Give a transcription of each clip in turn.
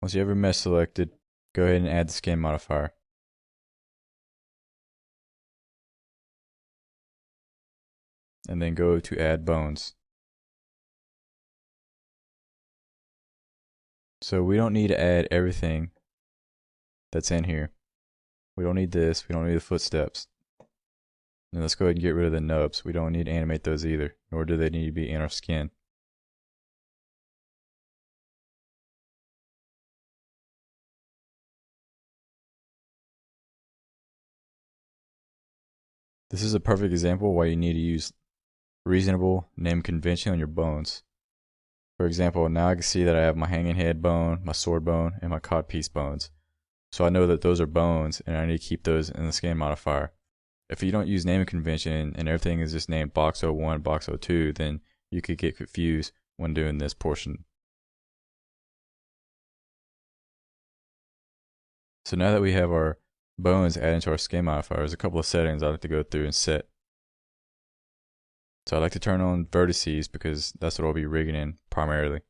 Once you have your mesh selected, go ahead and add the skin modifier. And then go to add bones. So we don't need to add everything that's in here. We don't need this, we don't need the footsteps. And let's go ahead and get rid of the nubs. We don't need to animate those either, nor do they need to be in our skin. This is a perfect example why you need to use reasonable name convention on your bones. For example, now I can see that I have my hanging head bone, my sword bone, and my codpiece bones. So I know that those are bones and I need to keep those in the skin modifier. If you don't use naming convention and everything is just named box 01, box 02, then you could get confused when doing this portion. So now that we have our bones added into our skin modifier, there's a couple of settings I like to go through and set. So I like to turn on vertices because that's what I'll be rigging in primarily.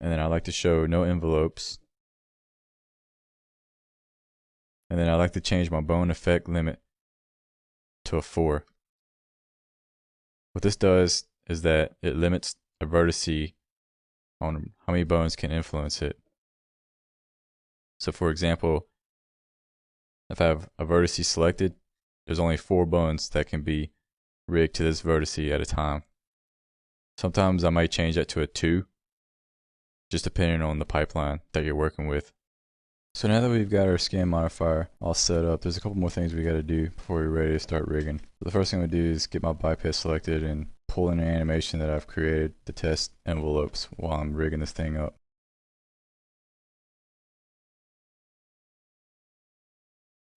And then I like to show no envelopes. And then I like to change my bone effect limit to a 4. What this does is that it limits a vertice on how many bones can influence it. So for example, if I have a vertice selected, there's only 4 bones that can be rigged to this vertice at a time. Sometimes I might change that to a 2, just depending on the pipeline that you're working with. So now that we've got our skin modifier all set up, there's a couple more things we got to do before we're ready to start rigging. The first thing we do is get my biped selected and pull in an animation that I've created to test envelopes while I'm rigging this thing up.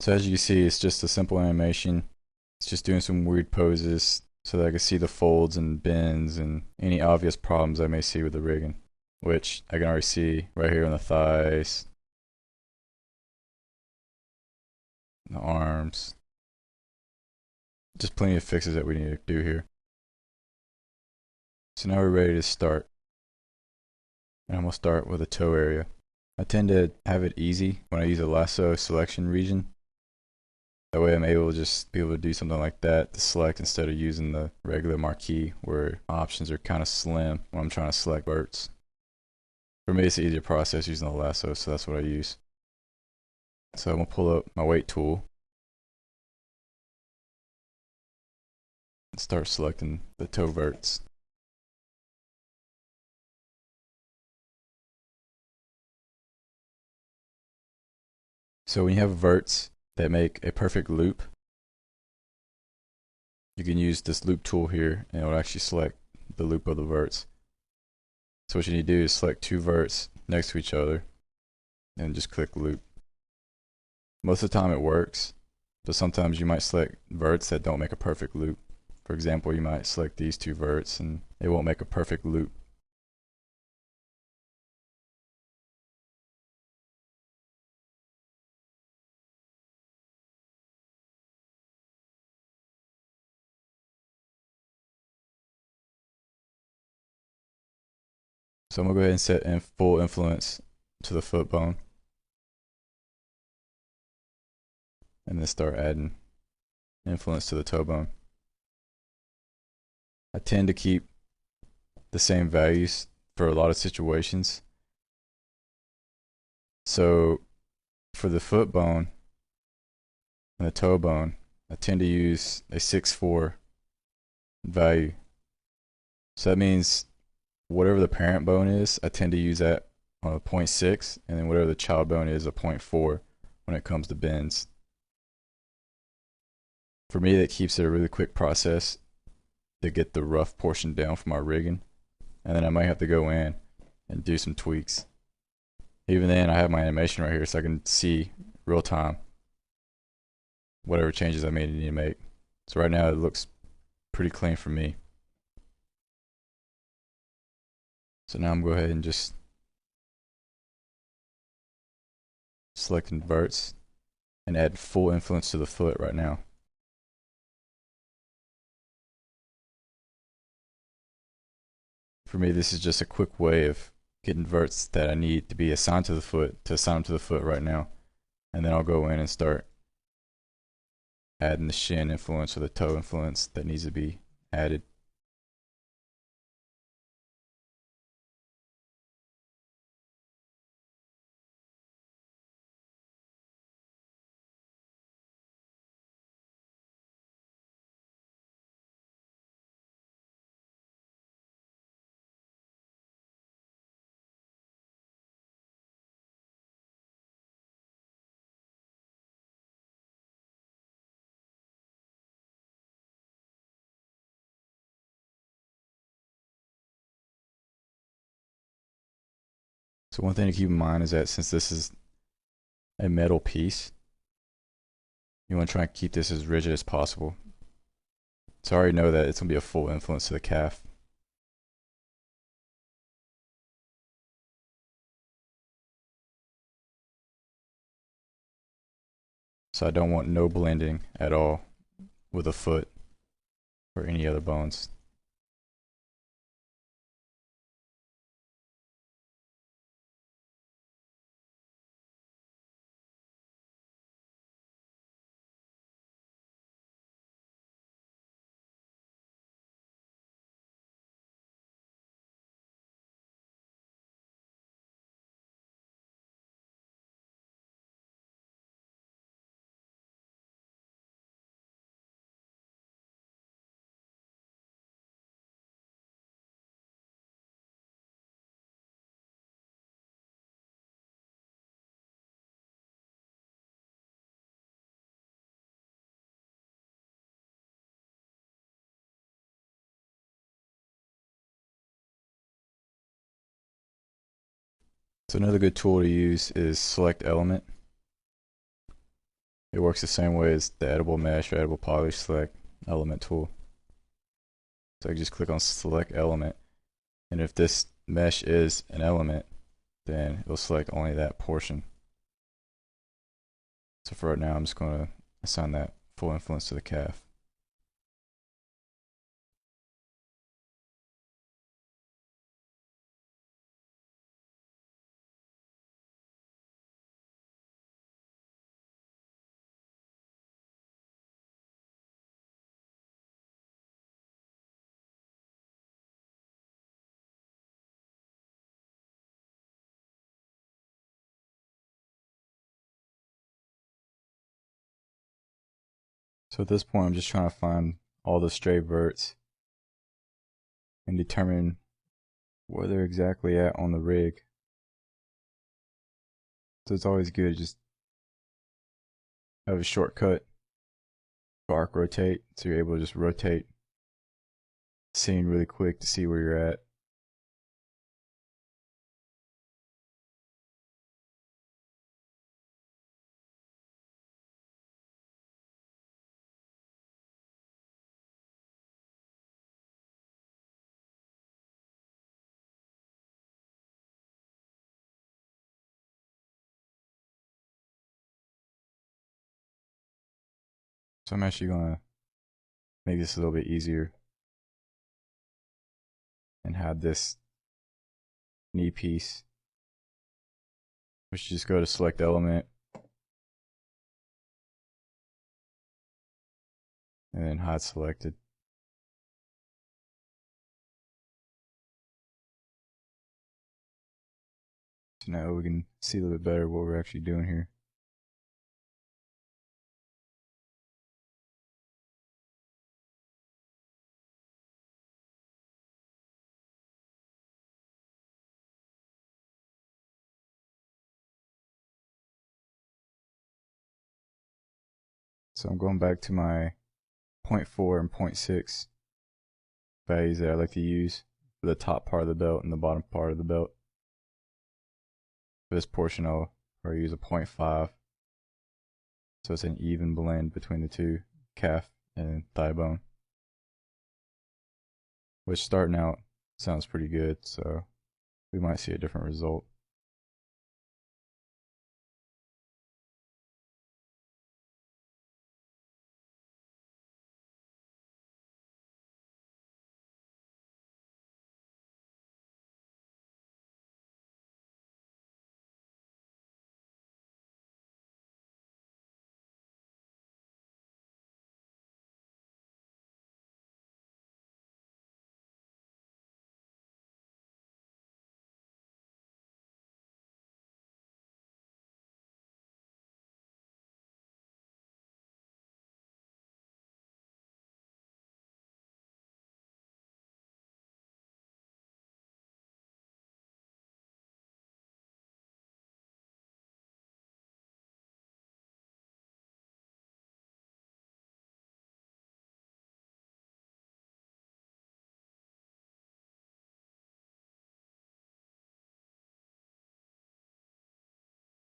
So as you can see, it's just a simple animation. It's just doing some weird poses so that I can see the folds and bends and any obvious problems I may see with the rigging, which I can already see right here on the thighs, the arms. Just plenty of fixes that we need to do here. So now we're ready to start. And I'm going to start with the toe area. I tend to have it easy when I use a lasso selection region. That way I'm able to just be able to do something like that to select instead of using the regular marquee where options are kind of slim when I'm trying to select verts. For me it's an easier process using the lasso, so that's what I use. So I'm going to pull up my weight tool and start selecting the toe verts. So when you have verts that make a perfect loop, you can use this loop tool here and it will actually select the loop of the verts. So what you need to do is select 2 verts next to each other and just click loop. Most of the time it works, but sometimes you might select verts that don't make a perfect loop. For example, you might select these 2 verts and it won't make a perfect loop. So I'm going to go ahead and set in full influence to the foot bone. And then start adding influence to the toe bone. I tend to keep the same values for a lot of situations. So for the foot bone and the toe bone, I tend to use a 6-4 value. So that means whatever the parent bone is, I tend to use that on a 0.6, and then whatever the child bone is, a 0.4 when it comes to bends. For me, that keeps it a really quick process to get the rough portion down for my rigging, and then I might have to go in and do some tweaks. Even then, I have my animation right here so I can see real time whatever changes I may need to make. So right now it looks pretty clean for me. So now I'm going to go ahead and just select inverts and add full influence to the foot right now. For me, this is just a quick way of getting verts that I need to be assigned to the foot to assign them to the foot right now. And then I'll go in and start adding the shin influence or the toe influence that needs to be added. So one thing to keep in mind is that since this is a metal piece, you want to try and keep this as rigid as possible. So I already know that it's going to be a full influence to the calf. So I don't want no blending at all with a foot or any other bones. So another good tool to use is Select Element. It works the same way as the Edible Mesh or Edible Polish Select Element tool. So I can just click on Select Element, and if this mesh is an element, then it'll select only that portion. So for right now, I'm just going to assign that full influence to the calf. So at this point, I'm just trying to find all the stray verts and determine where they're exactly at on the rig. So it's always good to just have a shortcut to arc rotate, so you're able to just rotate the scene really quick to see where you're at. So I'm actually going to make this a little bit easier and have this knee piece, which just go to Select Element and then Hide Selected. So now we can see a little bit better what we're actually doing here. So I'm going back to my 0.4 and 0.6 values that I like to use for the top part of the belt and the bottom part of the belt. For this portion, I'll probably use a 0.5, so it's an even blend between the two, calf and thigh bone. Which starting out sounds pretty good, so we might see a different result.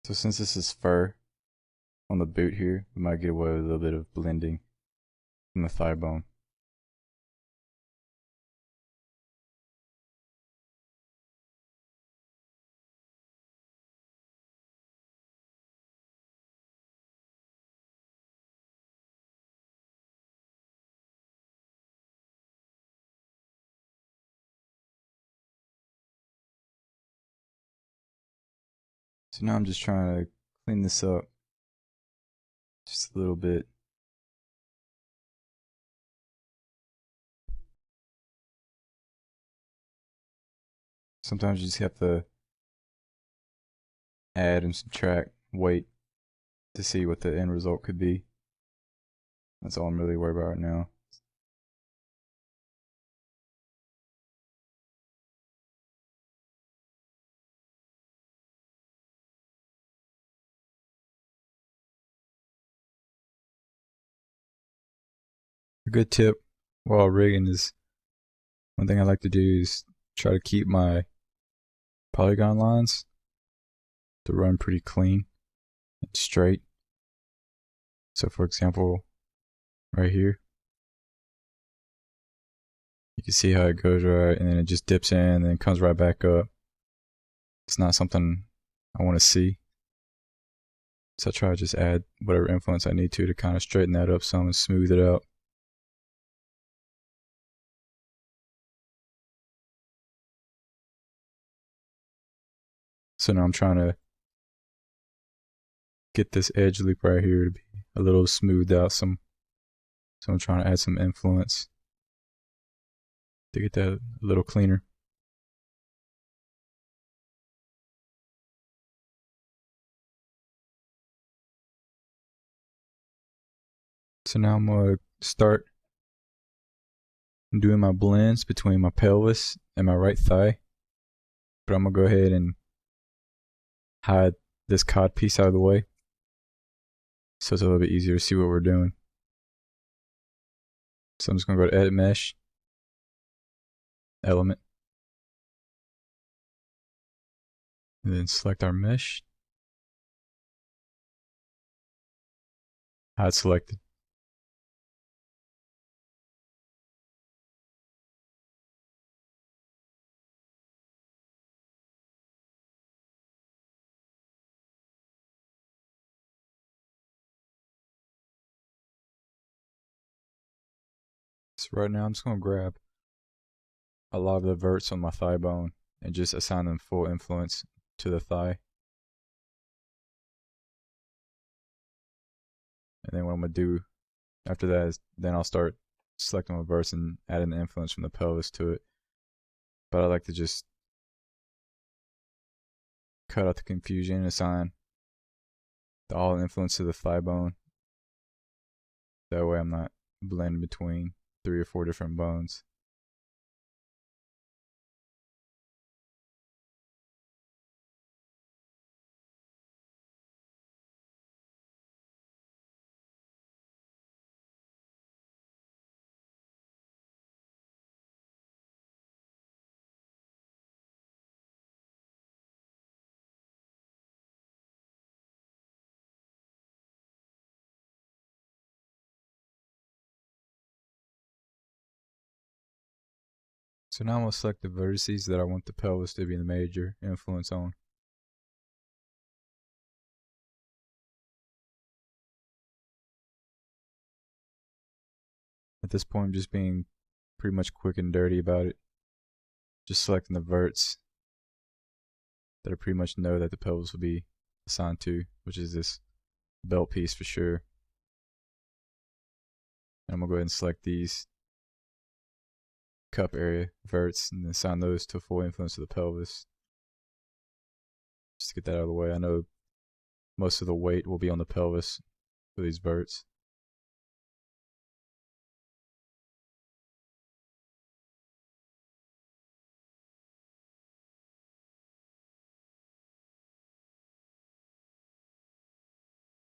So since this is fur on the boot here, we might get away with a little bit of blending from the thigh bone. So now I'm just trying to clean this up just a little bit. Sometimes you just have to add and subtract weight to see what the end result could be. That's all I'm really worried about right now. A good tip while rigging is, one thing I like to do is try to keep my polygon lines to run pretty clean and straight. So for example, right here, you can see how it goes right, and then it just dips in and then comes right back up. It's not something I want to see. So I try to just add whatever influence I need to kind of straighten that up some and smooth it out. So now I'm trying to get this edge loop right here to be a little smoothed out some. So I'm trying to add some influence to get that a little cleaner. So now I'm going to start doing my blends between my pelvis and my right thigh. But I'm going to go ahead and hide this cod piece out of the way, so it's a little bit easier to see what we're doing. So I'm just going to go to Edit Mesh, Element, and then select our mesh, hide selected. So right now I'm just going to grab a lot of the verts on my thigh bone and just assign them full influence to the thigh. And then what I'm going to do after that is then I'll start selecting my verts and adding the influence from the pelvis to it. But I like to just cut out the confusion and assign the all influence to the thigh bone. That way I'm not blending between 3 or 4 different bones. So now I'm going to select the vertices that I want the pelvis to be the major influence on. At this point, I'm just being pretty much quick and dirty about it. Just selecting the verts that I pretty much know that the pelvis will be assigned to, which is this belt piece for sure. And I'm going to go ahead and select these cup area verts and assign those to full influence of the pelvis. Just to get that out of the way. I know most of the weight will be on the pelvis for these verts.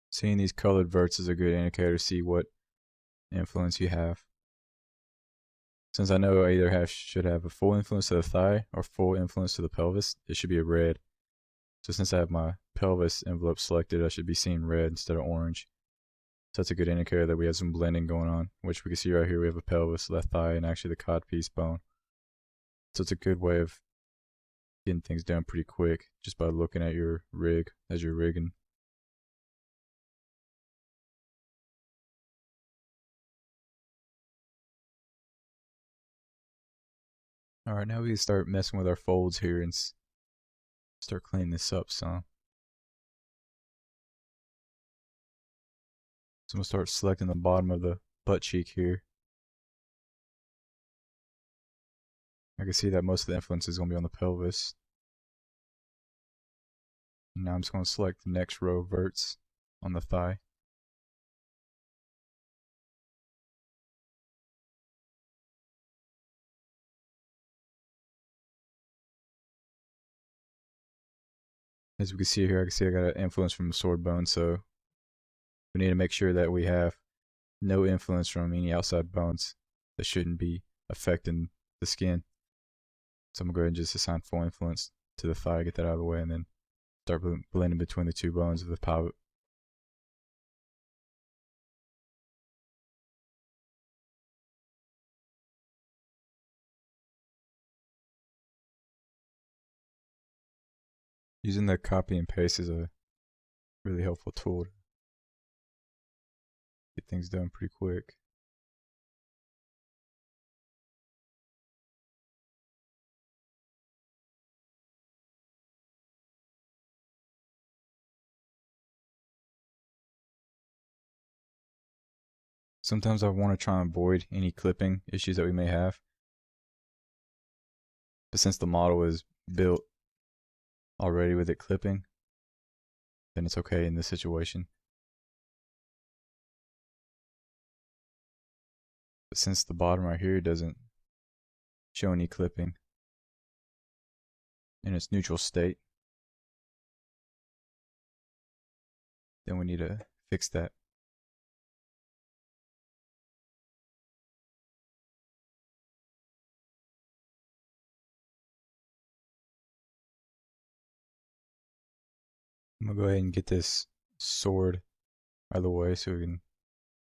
Seeing these colored verts is a good indicator to see what influence you have. Since I know I either should have a full influence to the thigh or full influence to the pelvis, it should be a red. So since I have my pelvis envelope selected, I should be seeing red instead of orange. So that's a good indicator that we have some blending going on, which we can see right here. We have a pelvis, left thigh, and actually the codpiece bone. So it's a good way of getting things done pretty quick just by looking at your rig as you're rigging. Alright, now we can start messing with our folds here and start cleaning this up some. So I'm going to start selecting the bottom of the butt cheek here. I can see that most of the influence is going to be on the pelvis. And now I'm just going to select the next row of verts on the thigh. As we can see here, I can see I got an influence from the sword bone, so we need to make sure that we have no influence from any outside bones that shouldn't be affecting the skin. So I'm going to go ahead and just assign full influence to the thigh, get that out of the way, and then start blending between the two bones of the pelvis. Using the copy and paste is a really helpful tool to get things done pretty quick. Sometimes I want to try and avoid any clipping issues that we may have. But since the model is built already with it clipping, then it's okay in this situation. But since the bottom right here doesn't show any clipping in its neutral state, then we need to fix that. I'm going to go ahead and get this sword out of the way so we can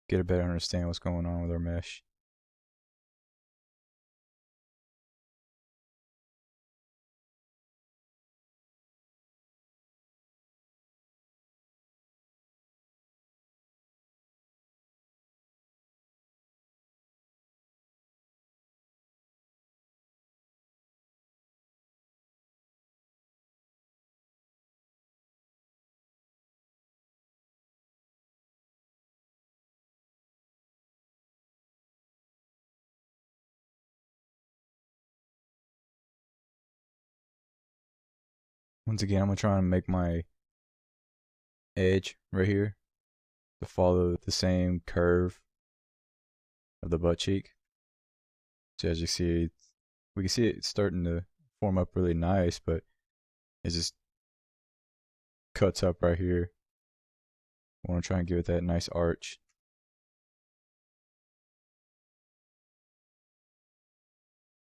get a better understanding of what's going on with our mesh. Once again, I'm going to try and make my edge right here to follow the same curve of the butt cheek. So as you see, we can see it starting to form up really nice, but it just cuts up right here. I want to try and give it that nice arch.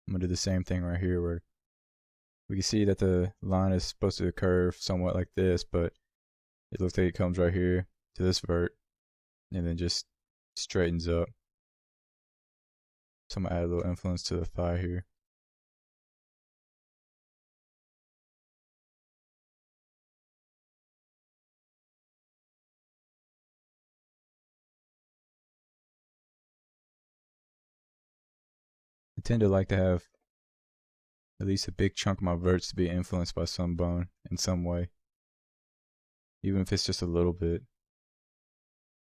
I'm going to do the same thing right here where we can see that the line is supposed to curve somewhat like this, but it looks like it comes right here to this vert and then just straightens up. So I'm going to add a little influence to the thigh here. I tend to like to have at least a big chunk of my verts to be influenced by some bone in some way, even if it's just a little bit.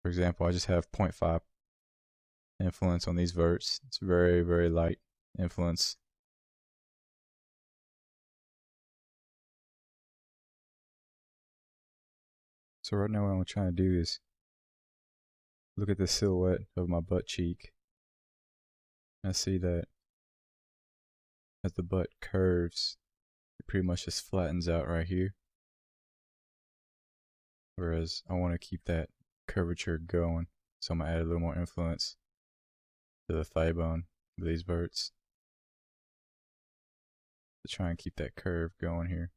For example, I just have 0.5 influence on these verts. It's very, very light influence. So right now what I'm trying to do is look at the silhouette of my butt cheek. I see that as the butt curves, it pretty much just flattens out right here. Whereas I want to keep that curvature going. So I'm going to add a little more influence to the thigh bone of these verts to try and keep that curve going here.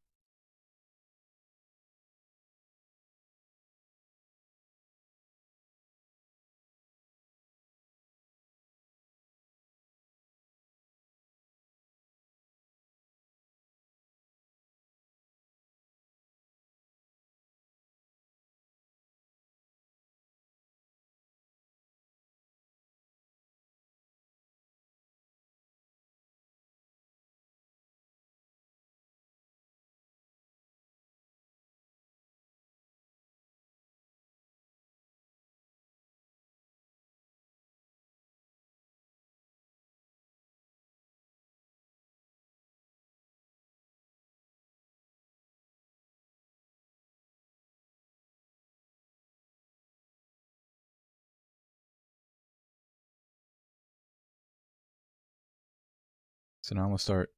So now I'm going to start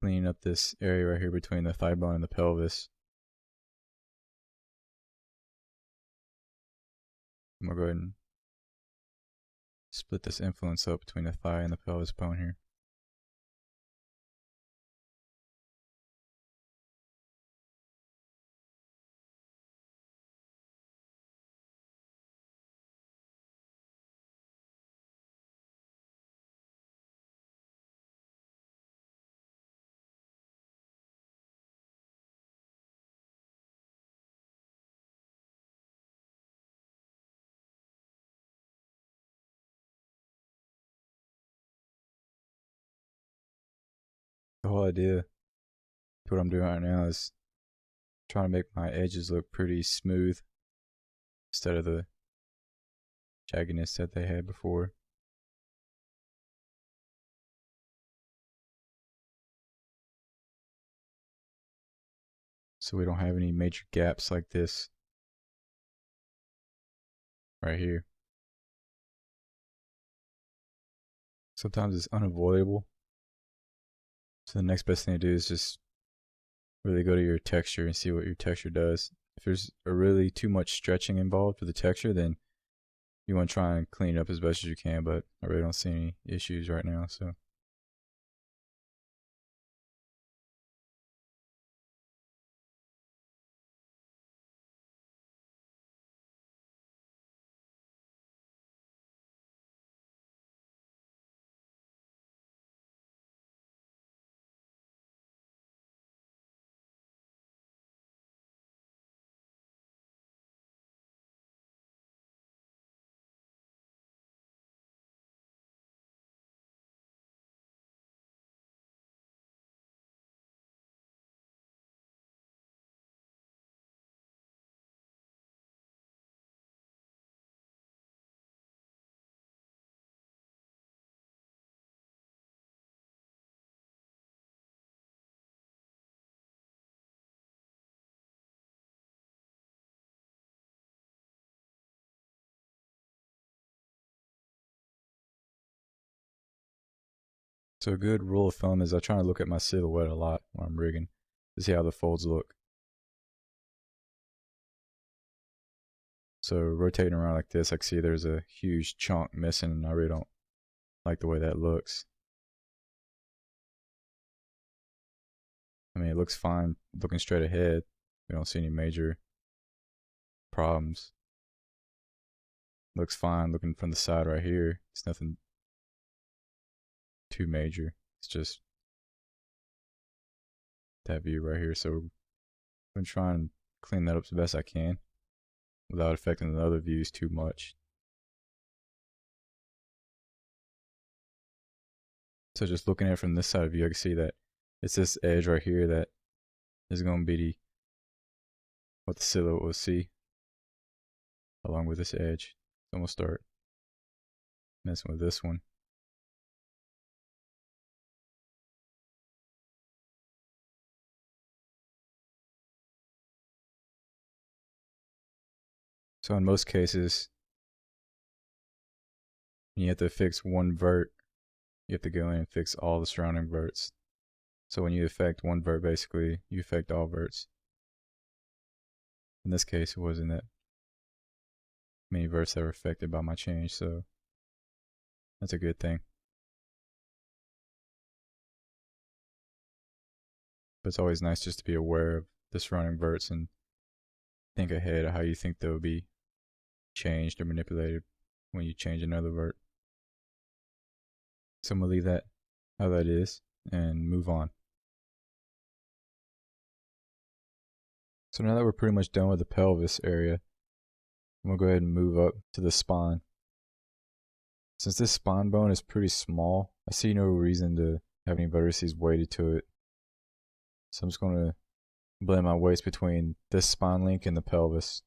cleaning up this area right here between the thigh bone and the pelvis. I'm going to go ahead and split this influence up between the thigh and the pelvis bone here. The whole idea, what I'm doing right now, is trying to make my edges look pretty smooth instead of the jaggedness that they had before. So we don't have any major gaps like this right here. Sometimes it's unavoidable. So the next best thing to do is just really go to your texture and see what your texture does. If there's a really too much stretching involved with the texture, then you want to try and clean it up as best as you can, but I really don't see any issues right now, so. So a good rule of thumb is I try to look at my silhouette a lot when I'm rigging to see how the folds look. So rotating around like this, I can see there's a huge chunk missing, and I really don't like the way that looks. I mean, it looks fine looking straight ahead. We don't see any major problems. Looks fine looking from the side right here. It's nothing too major. It's just that view right here. So I'm going to try and clean that up as best I can without affecting the other views too much. So just looking at it from this side of view, I can see that it's this edge right here that is going to be what the silhouette will see along with this edge. So I'm going to start messing with this one. So in most cases, you have to fix one vert. You have to go in and fix all the surrounding verts. So when you affect one vert, basically, you affect all verts. In this case, it wasn't that many verts that were affected by my change, so that's a good thing. But it's always nice just to be aware of the surrounding verts and think ahead of how you think they'll be changed or manipulated when you change another vert. So I'm going to leave that how that is and move on. So now that we're pretty much done with the pelvis area, I'm going to go ahead and move up to the spine. Since this spine bone is pretty small, I see no reason to have any vertices weighted to it. So I'm just going to blend my weights between this spine link and the pelvis.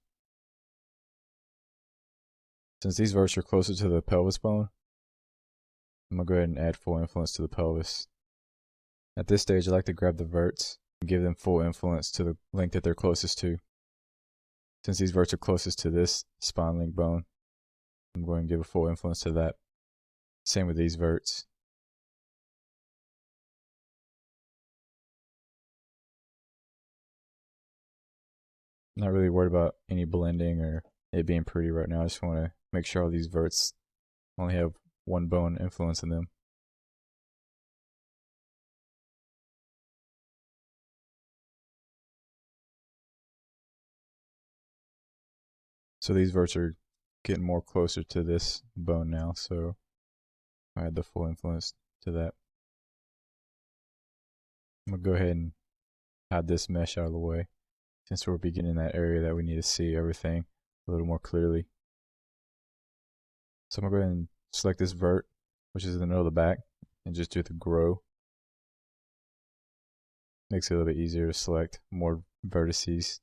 Since these verts are closer to the pelvis bone, I'm going to go ahead and add full influence to the pelvis. At this stage, I like to grab the verts and give them full influence to the link that they're closest to. Since these verts are closest to this spine link bone, I'm going to give a full influence to that. Same with these verts. not really worried about any blending or it being pretty right now. I just want to make sure all these verts only have one bone influence in them. So these verts are getting more closer to this bone now, so I had the full influence to that. I'm gonna go ahead and hide this mesh out of the way since we're beginning that area that we need to see everything a little more clearly. So I'm gonna go ahead and select this vert, which is in the middle of the back, and just do the grow. Makes it a little bit easier to select more vertices.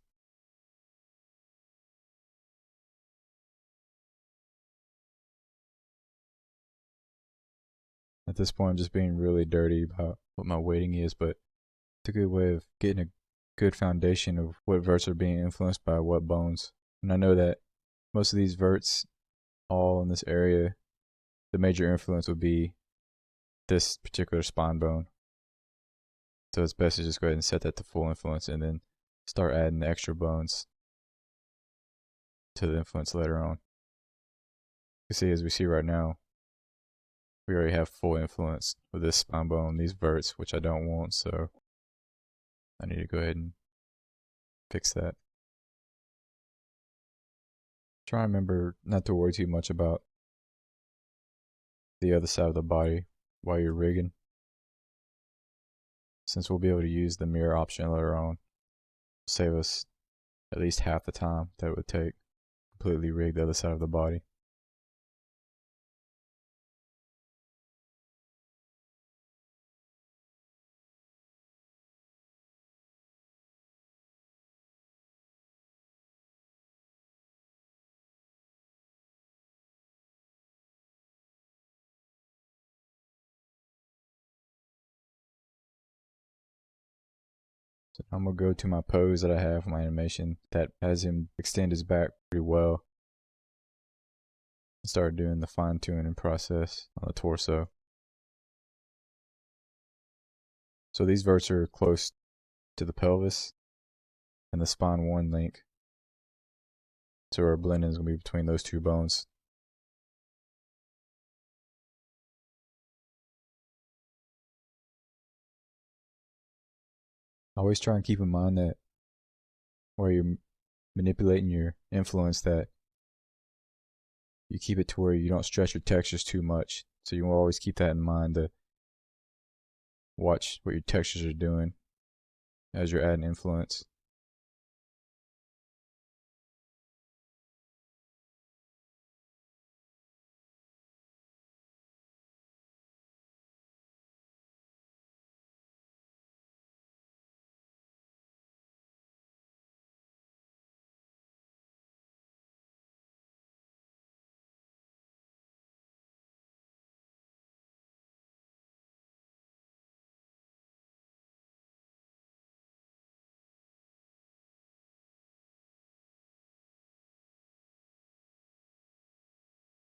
At this point, I'm just being really dirty about what my weighting is, but it's a good way of getting a good foundation of what verts are being influenced by what bones. And I know that most of these verts, all in this area, the major influence would be this particular spine bone. So it's best to just go ahead and set that to full influence and then start adding the extra bones to the influence later on. You see, as we see right now, we already have full influence with this spine bone, these verts, which I don't want, so I need to go ahead and fix that. Try and remember not to worry too much about the other side of the body while you're rigging, since we'll be able to use the mirror option later on. Save us at least half the time that it would take to completely rig the other side of the body. So I'm going to go to my pose that I have, my animation, that has him extend his back pretty well. And start doing the fine tuning process on the torso. So these verts are close to the pelvis and the spine 1 link. So our blending is going to be between those two bones. Always try and keep in mind that while you're manipulating your influence, that you keep it to where you don't stretch your textures too much. So you will always keep that in mind to watch what your textures are doing as you're adding influence.